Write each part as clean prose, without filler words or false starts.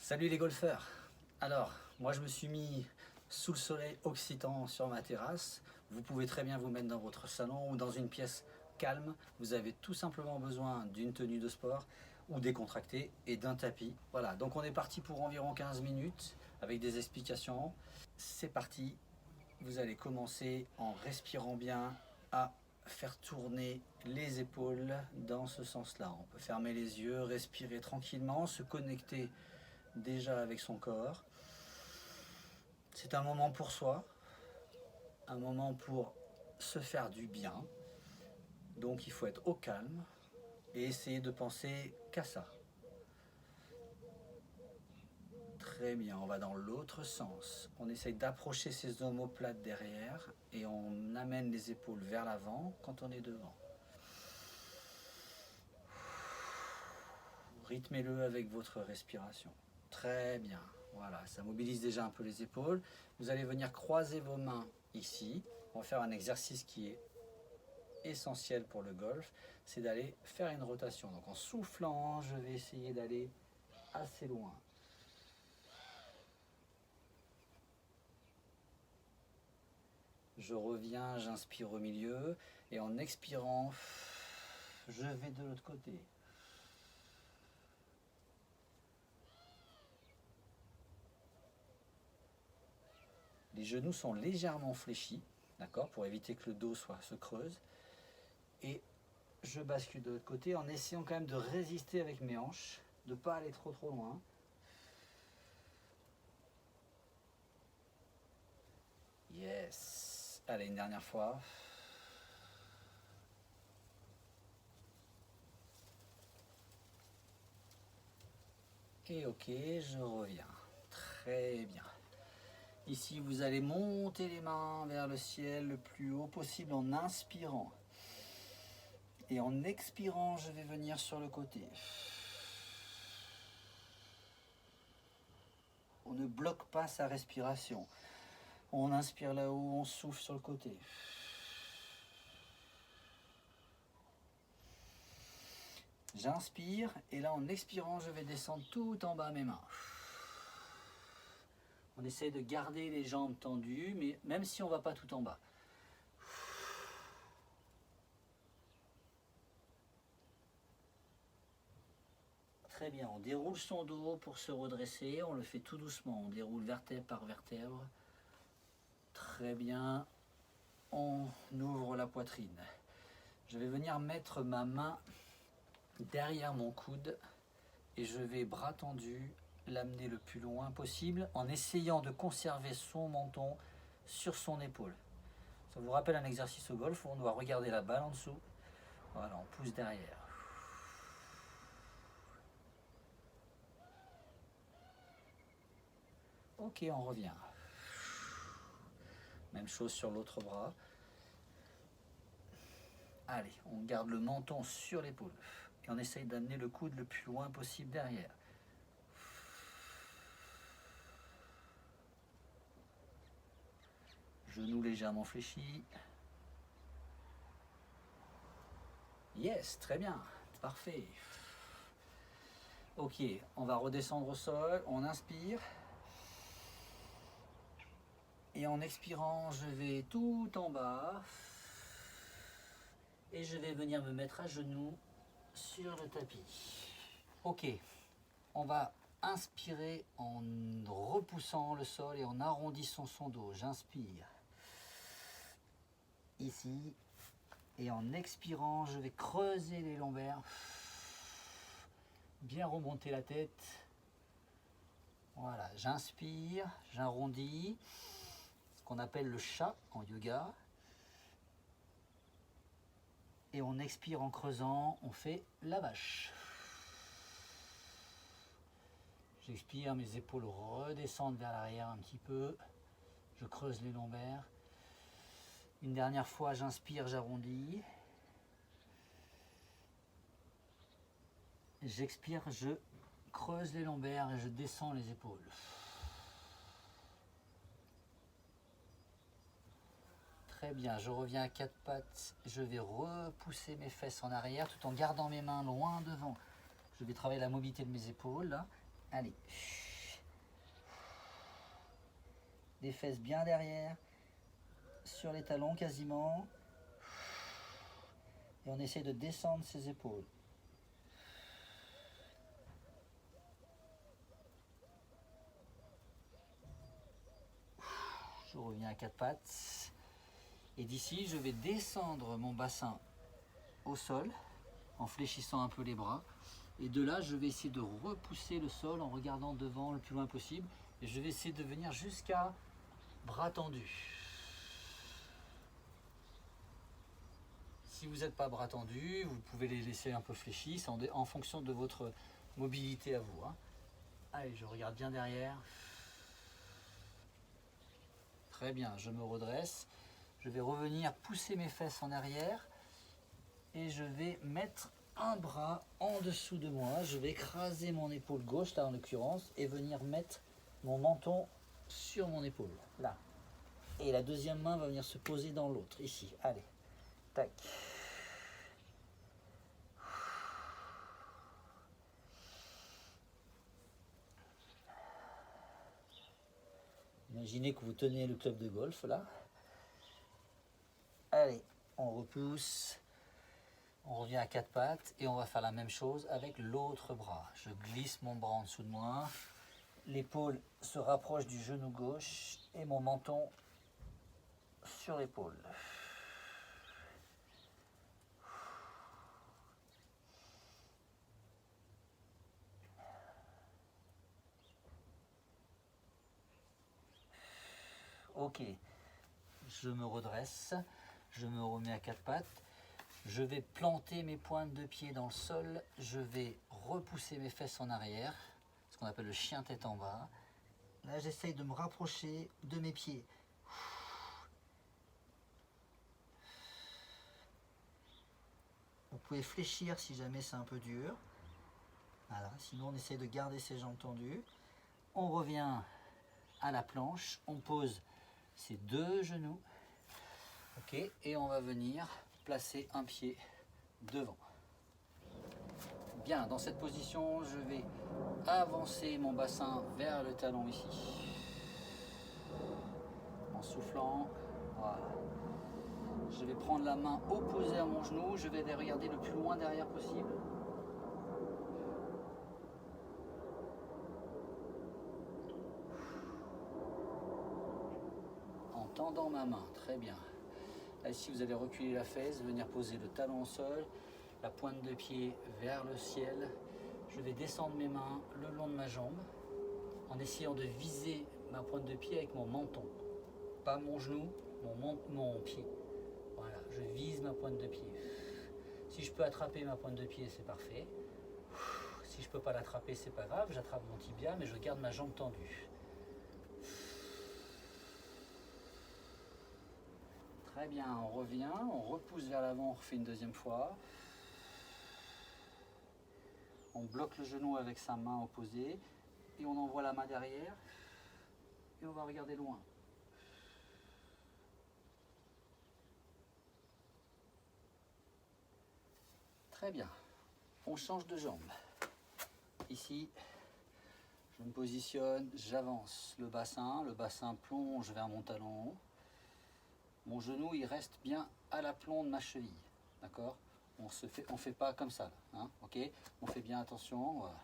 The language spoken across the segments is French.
Salut les golfeurs. Alors, moi je me suis mis sous le soleil occitan sur ma terrasse. Vous pouvez très bien vous mettre dans votre salon ou dans une pièce calme. Vous avez tout simplement besoin d'une tenue de sport ou décontractée et d'un tapis. Voilà, donc on est parti pour environ 15 minutes avec des explications. C'est parti. Vous allez commencer en respirant bien à faire tourner les épaules dans ce sens-là. On peut fermer les yeux, respirer tranquillement, se connecter déjà avec son corps. C'est un moment pour soi, un moment pour se faire du bien. Donc il faut être au calme et essayer de penser qu'à ça. Très bien, on va dans l'autre sens. On essaye d'approcher ses omoplates derrière et on amène les épaules vers l'avant quand on est devant. Rythmez-le avec votre respiration. Très bien, voilà, ça mobilise déjà un peu les épaules. Vous allez venir croiser vos mains ici. On va faire un exercice qui est essentiel pour le golf, c'est d'aller faire une rotation. Donc en soufflant, je vais essayer d'aller assez loin. Je reviens, j'inspire au milieu et en expirant, je vais de l'autre côté. Les genoux sont légèrement fléchis, d'accord, pour éviter que le dos se creuse. Et je bascule de l'autre côté en essayant quand même de résister avec mes hanches, de ne pas aller trop loin. Yes. Allez, une dernière fois. Et ok, je reviens. Très bien. Ici, vous allez monter les mains vers le ciel le plus haut possible en inspirant. Et en expirant, je vais venir sur le côté. On ne bloque pas sa respiration. On inspire là-haut, on souffle sur le côté. J'inspire et là en expirant, je vais descendre tout en bas mes mains. On essaie de garder les jambes tendues, mais même si on ne va pas tout en bas. Très bien, on déroule son dos pour se redresser, on le fait tout doucement, on déroule vertèbre par vertèbre. Très bien, on ouvre la poitrine. Je vais venir mettre ma main derrière mon coude et je vais, bras tendus, l'amener le plus loin possible en essayant de conserver son menton sur son épaule. Ça vous rappelle un exercice au golf où on doit regarder la balle en dessous. Voilà, on pousse derrière. Ok, on revient. Même chose sur l'autre bras. Allez, on garde le menton sur l'épaule et on essaye d'amener le coude le plus loin possible derrière. Genoux légèrement fléchis. Yes, très bien, parfait. Ok, on va redescendre au sol, on inspire. Et en expirant, je vais tout en bas. Et je vais venir me mettre à genoux sur le tapis. Ok, on va inspirer en repoussant le sol et en arrondissant son dos. J'inspire ici. Et en expirant, je vais creuser les lombaires. Bien remonter la tête. Voilà, j'inspire, j'arrondis. Ce qu'on appelle le chat en yoga. Et on expire en creusant, on fait la vache. J'expire, mes épaules redescendent vers l'arrière un petit peu. Je creuse les lombaires. Une dernière fois, j'inspire, j'arrondis. J'expire, je creuse les lombaires et je descends les épaules. Très bien, je reviens à quatre pattes. Je vais repousser mes fesses en arrière tout en gardant mes mains loin devant. Je vais travailler la mobilité de mes épaules là. Allez. des fesses bien derrière, sur les talons quasiment. Et on essaie de descendre ses épaules. Je reviens à quatre pattes. Et d'ici, je vais descendre mon bassin au sol en fléchissant un peu les bras. Et de là, je vais essayer de repousser le sol en regardant devant le plus loin possible. Et je vais essayer de venir jusqu'à bras tendus. Si vous n'êtes pas bras tendus, vous pouvez les laisser un peu fléchis en fonction de votre mobilité à vous. Allez, je regarde bien derrière. Très bien, je me redresse. Je vais revenir pousser mes fesses en arrière et je vais mettre un bras en dessous de moi. Je vais écraser mon épaule gauche, là en l'occurrence, et venir mettre mon menton sur mon épaule, là. Et la deuxième main va venir se poser dans l'autre, ici. Allez, tac. Imaginez que vous tenez le club de golf, là. Allez, on repousse. On revient à quatre pattes et on va faire la même chose avec l'autre bras. Je glisse mon bras en dessous de moi. L'épaule se rapproche du genou gauche et mon menton sur l'épaule. Ok, je me redresse, je me remets à quatre pattes. Je vais planter mes pointes de pied dans le sol. Je vais repousser mes fesses en arrière, ce qu'on appelle le chien tête en bas. Là, j'essaye de me rapprocher de mes pieds. Vous pouvez fléchir si jamais c'est un peu dur. Voilà, sinon on essaie de garder ses jambes tendues. On revient à la planche, on pose ses deux genoux. Ok, et on va venir placer un pied devant. Bien, dans cette position, je vais avancer mon bassin vers le talon ici. En soufflant, voilà. Je vais prendre la main opposée à mon genou, je vais les regarder le plus loin derrière possible. En tendant ma main, très bien. Là, ici, vous allez reculer la fesse, venir poser le talon au sol, la pointe de pied vers le ciel. Je vais descendre mes mains le long de ma jambe en essayant de viser ma pointe de pied avec mon menton. Pas mon genou, mon pied. Voilà, je vise ma pointe de pied. Si je peux attraper ma pointe de pied, c'est parfait. Si je ne peux pas l'attraper, c'est pas grave. J'attrape mon tibia, mais je garde ma jambe tendue. Très bien, on revient, on repousse vers l'avant, on refait une deuxième fois. On bloque le genou avec sa main opposée et on envoie la main derrière et on va regarder loin. Très bien, on change de jambe. Ici, je me positionne, j'avance le bassin plonge vers mon talon. Mon genou, il reste bien à l'aplomb de ma cheville, d'accord? On fait pas comme ça, là, hein, ok? On fait bien attention, voilà.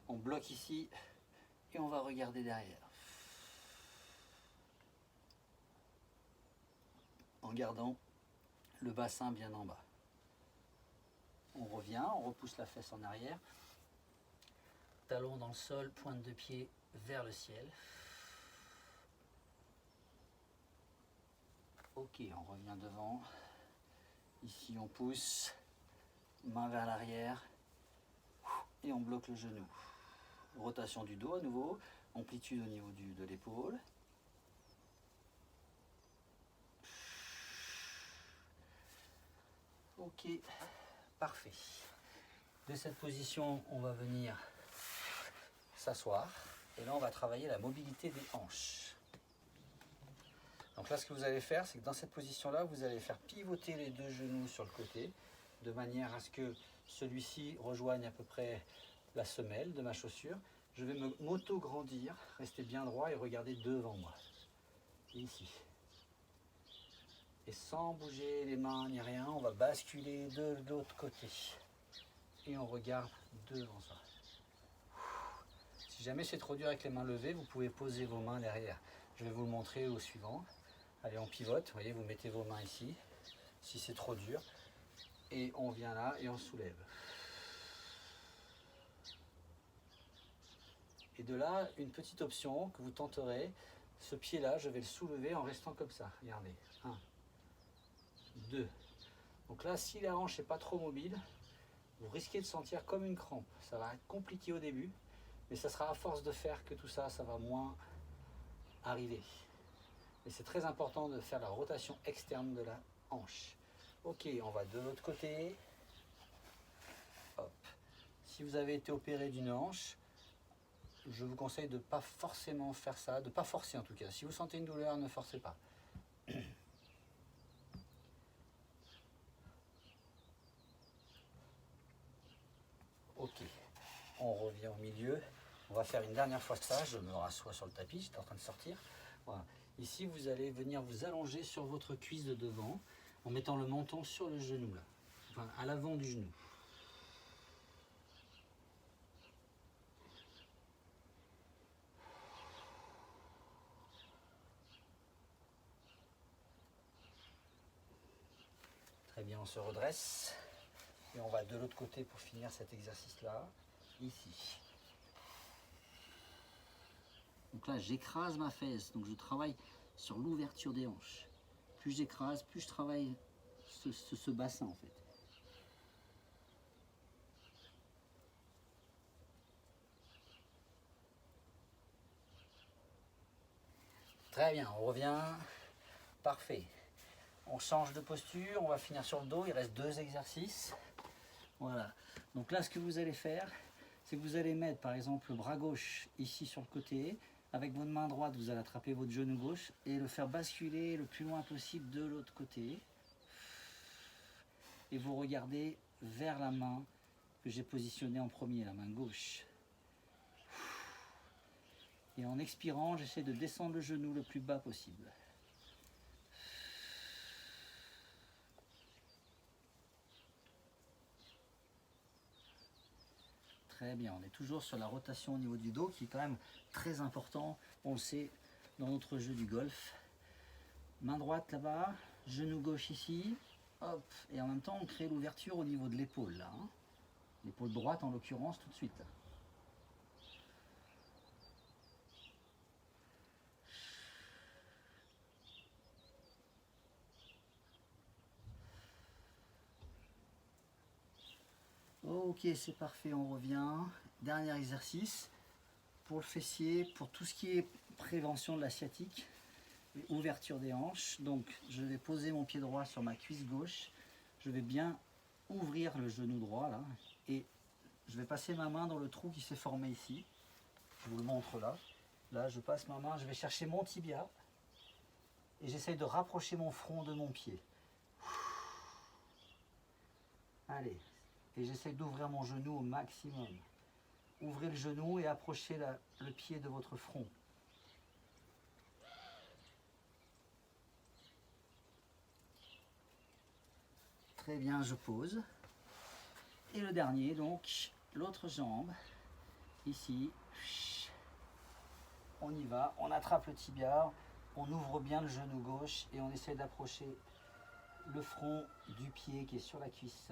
On bloque ici et on va regarder derrière. En gardant le bassin bien en bas. On revient, on repousse la fesse en arrière. Talon dans le sol, pointe de pied vers le ciel. Ok, on revient devant. Ici, on pousse, main vers l'arrière et on bloque le genou. Rotation du dos à nouveau, amplitude au niveau de l'épaule. Ok, parfait. De cette position, on va venir s'asseoir et là, on va travailler la mobilité des hanches. Donc là, ce que vous allez faire, c'est que dans cette position-là, vous allez faire pivoter les deux genoux sur le côté, de manière à ce que celui-ci rejoigne à peu près la semelle de ma chaussure. Je vais m'auto-grandir, rester bien droit et regarder devant moi. ici. Et sans bouger les mains ni rien, on va basculer de l'autre côté. Et on regarde devant ça. Si jamais c'est trop dur avec les mains levées, vous pouvez poser vos mains derrière. Je vais vous le montrer au suivant. Allez, on pivote, vous voyez, vous mettez vos mains ici, si c'est trop dur. Et on vient là et on soulève. Et de là, une petite option que vous tenterez, ce pied-là, je vais le soulever en restant comme ça. Regardez, 1, 2. Donc là, si la hanche n'est pas trop mobile, vous risquez de sentir comme une crampe. Ça va être compliqué au début, mais ça sera à force de faire que tout ça, ça va moins arriver. Et c'est très important de faire la rotation externe de la hanche. Ok, on va de l'autre côté. Hop. Si vous avez été opéré d'une hanche, je vous conseille de ne pas forcément faire ça, de ne pas forcer en tout cas. Si vous sentez une douleur, ne forcez pas. Ok, on revient au milieu. On va faire une dernière fois ça. Je me rassois sur le tapis, j'étais en train de sortir. Voilà. Ici, vous allez venir vous allonger sur votre cuisse de devant en mettant le menton sur le genou, là. Enfin, à l'avant du genou. Très bien, on se redresse. Et on va de l'autre côté pour finir cet exercice-là, ici. Donc là, j'écrase ma fesse, donc je travaille sur l'ouverture des hanches. Plus j'écrase, plus je travaille ce bassin en fait. Très bien, on revient. Parfait. On change de posture, on va finir sur le dos, il reste 2 exercices. Voilà. Donc là, ce que vous allez faire, c'est que vous allez mettre par exemple le bras gauche ici sur le côté. Avec votre main droite, vous allez attraper votre genou gauche et le faire basculer le plus loin possible de l'autre côté. Et vous regardez vers la main que j'ai positionnée en premier, la main gauche. Et en expirant, j'essaie de descendre le genou le plus bas possible. Très bien, on est toujours sur la rotation au niveau du dos qui est quand même très important, on le sait, dans notre jeu du golf. Main droite là-bas, genou gauche ici, hop, et en même temps on crée l'ouverture au niveau de l'épaule là. Hein. L'épaule droite en l'occurrence tout de suite. Ok, c'est parfait, on revient. Dernier exercice pour le fessier, pour tout ce qui est prévention de la sciatique et ouverture des hanches. Donc je vais poser mon pied droit sur ma cuisse gauche. Je vais bien ouvrir le genou droit là et je vais passer ma main dans le trou qui s'est formé ici. Je vous le montre là. Là, je passe ma main, je vais chercher mon tibia et j'essaye de rapprocher mon front de mon pied. Allez, et j'essaye d'ouvrir mon genou au maximum. Ouvrez le genou et approchez le pied de votre front. Très bien, je pose. Et le dernier, donc, l'autre jambe, ici. On y va, on attrape le tibia, on ouvre bien le genou gauche et on essaie d'approcher le front du pied qui est sur la cuisse.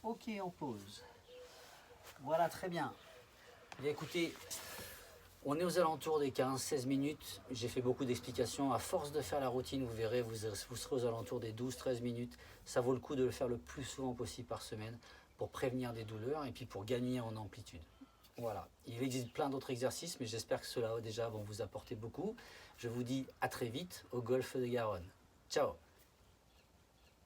Ok, on pose. Voilà, très bien. Et écoutez, on est aux alentours des 15-16 minutes. J'ai fait beaucoup d'explications. À force de faire la routine, vous verrez, vous serez aux alentours des 12-13 minutes. Ça vaut le coup de le faire le plus souvent possible par semaine pour prévenir des douleurs et puis pour gagner en amplitude. Voilà. Il existe plein d'autres exercices, mais j'espère que ceux-là déjà vont vous apporter beaucoup. Je vous dis à très vite au Golfe de Garonne. Ciao!